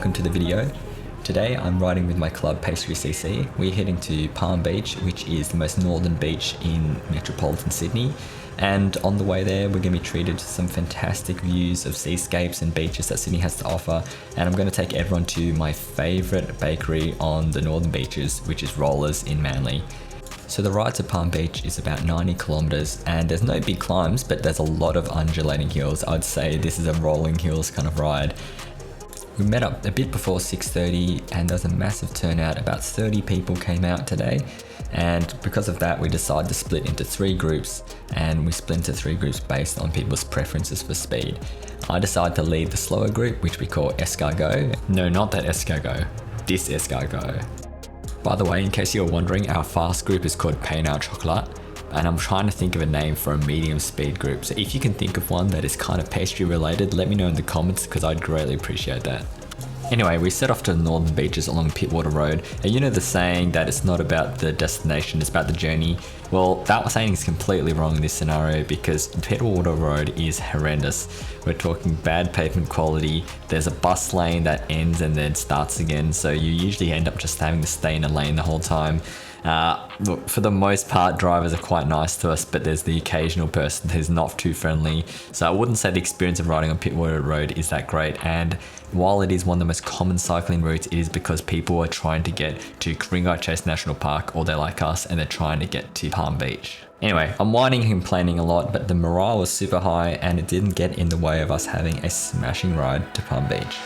welcome to the video. Today I'm riding with my club Pastries.cc. We're heading to Palm Beach, which is the most northern beach in metropolitan Sydney. And on the way there, we're going to be treated to some fantastic views of seascapes and beaches that Sydney has to offer. And I'm going to take everyone to my favourite bakery on the northern beaches, which is Rollers in Manly. So the ride to Palm Beach is about 90 kilometers and there's no big climbs, but there's a lot of undulating hills. I'd say this is a rolling hills kind of ride. We met up a bit before 6:30 and there was a massive turnout. About 30 people came out today, and because of that we decided to split into 3 groups, and we split into 3 groups based on people's preferences for speed. I decided to lead the slower group, which we call escargot. No, not that escargot, this escargot. By the way, in case you were wondering, our fast group is called Pain Au Chocolat, and I'm trying to think of a name for a medium speed group. So if you can think of one that is kind of pastry related, let me know in the comments because I'd greatly appreciate that. Anyway, we set off to the northern beaches along Pittwater Road, and you know the saying that it's not about the destination, it's about the journey. Well, that saying is completely wrong in this scenario because Pittwater Road is horrendous. We're talking bad pavement quality, there's a bus lane that ends and then starts again, so you usually end up just having to stay in a lane the whole time. Look, for the most part, drivers are quite nice to us, but there's the occasional person who's not too friendly. So I wouldn't say the experience of riding on Pittwater Road is that great. And while it is one of the most common cycling routes, it is because people are trying to get to Ku-ring-gai Chase National Park, or they're like us and they're trying to get to Palm Beach. Anyway, I'm whining and complaining a lot, but the morale was super high and it didn't get in the way of us having a smashing ride to Palm Beach.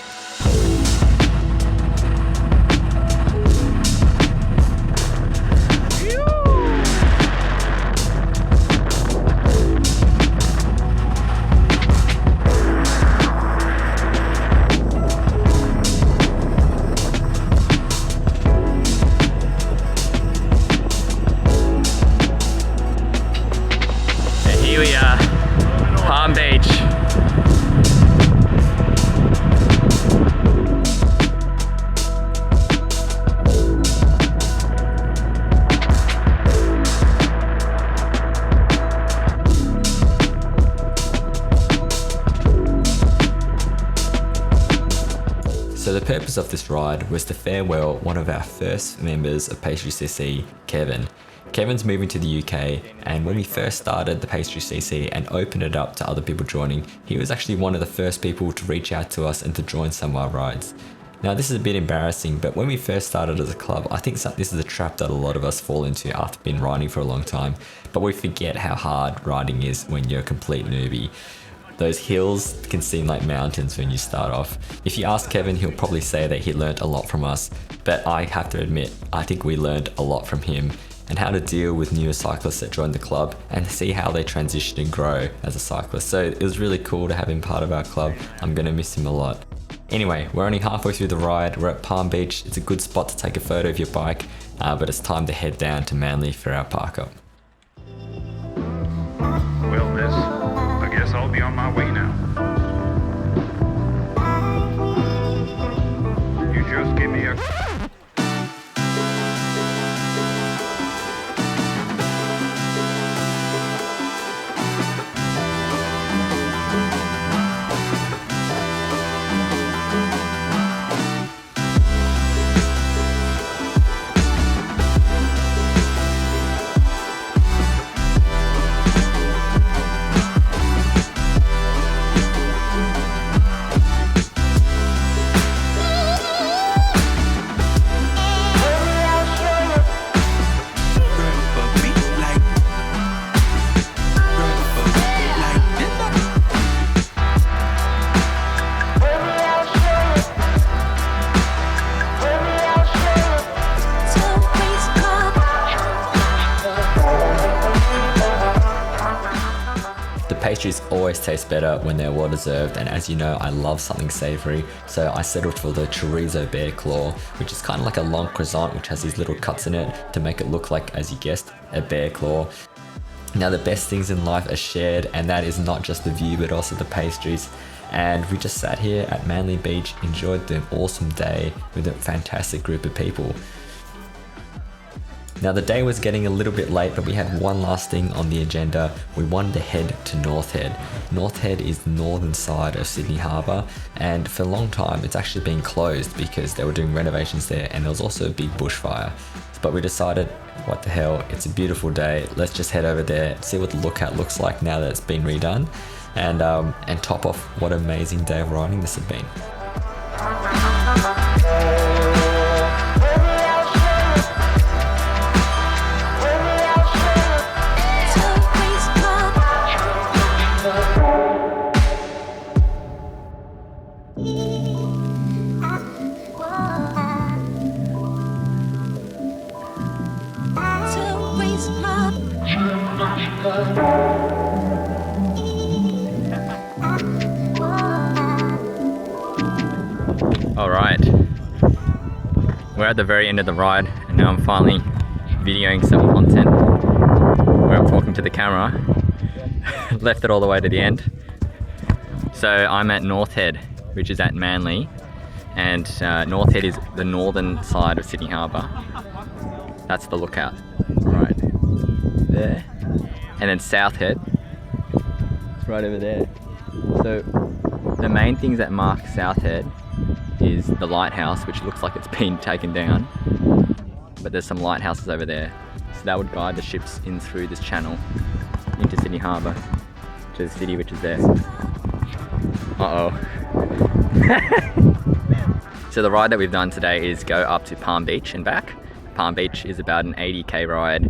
Here we are, Palm Beach. So the purpose of this ride was to farewell one of our first members of Pastries.cc, Kevin. Kevin's moving to the UK, and when we first started the Pastries.cc and opened it up to other people joining, he was actually one of the first people to reach out to us and to join some of our rides. Now this is a bit embarrassing, but when we first started as a club, I think this is a trap that a lot of us fall into after being riding for a long time, but we forget how hard riding is when you're a complete newbie. Those hills can seem like mountains when you start off. If you ask Kevin, he'll probably say that he learned a lot from us, but I have to admit, I think we learned a lot from him, and how to deal with newer cyclists that join the club and see how they transition and grow as a cyclist. So it was really cool to have him part of our club. I'm gonna miss him a lot. Anyway, we're only halfway through the ride. We're at Palm Beach. It's a good spot to take a photo of your bike, but it's time to head down to Manly for our park up. Well, miss, I guess I'll be on my way now. You just give me a... Pastries always taste better when they're well deserved, and as you know, I love something savoury, so I settled for the chorizo bear claw, which is kind of like a long croissant which has these little cuts in it to make it look like, as you guessed, a bear claw. Now the best things in life are shared, and that is not just the view but also the pastries. And we just sat here at Manly Beach, enjoyed the awesome day with a fantastic group of people. Now the day was getting a little bit late, but we had one last thing on the agenda. We wanted to head to North Head. North Head is the northern side of Sydney Harbour, and for a long time it's actually been closed because they were doing renovations there, and there was also a big bushfire. But we decided, what the hell, it's a beautiful day, let's just head over there, see what the lookout looks like now that it's been redone, and top off what an amazing day of riding this has been. Alright, we're at the very end of the ride, and now I'm finally videoing some content where I'm talking to the camera. Left it all the way to the end. So I'm at North Head, which is at Manly, and North Head is the northern side of Sydney Harbour. That's the lookout, right there. And then South Head, it's right over there. So the main things that mark South Head is the lighthouse, which looks like it's been taken down, but there's some lighthouses over there, so that would guide the ships in through this channel into Sydney Harbour, to the city which is there. So the ride that we've done today is go up to Palm Beach and back. Palm Beach is about an 80k ride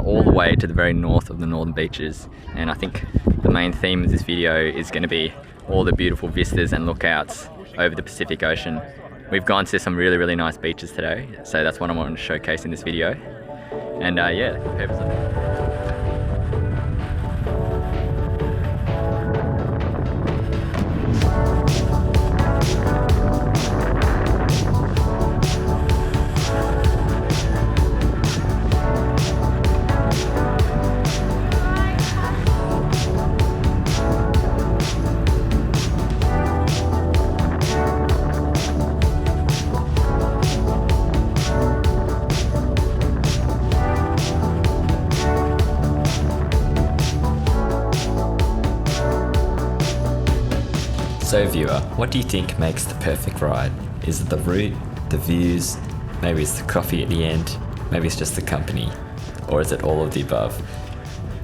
all the way to the very north of the northern beaches, and I think the main theme of this video is going to be all the beautiful vistas and lookouts over the Pacific Ocean. We've gone to some really nice beaches today, so that's what I want to showcase in this video. And yeah, the purpose of it. So viewer, what do you think makes the perfect ride? Is it the route, the views, maybe it's the coffee at the end, maybe it's just the company, or is it all of the above?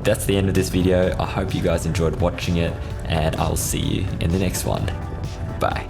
That's the end of this video. I hope you guys enjoyed watching it, and I'll see you in the next one. Bye.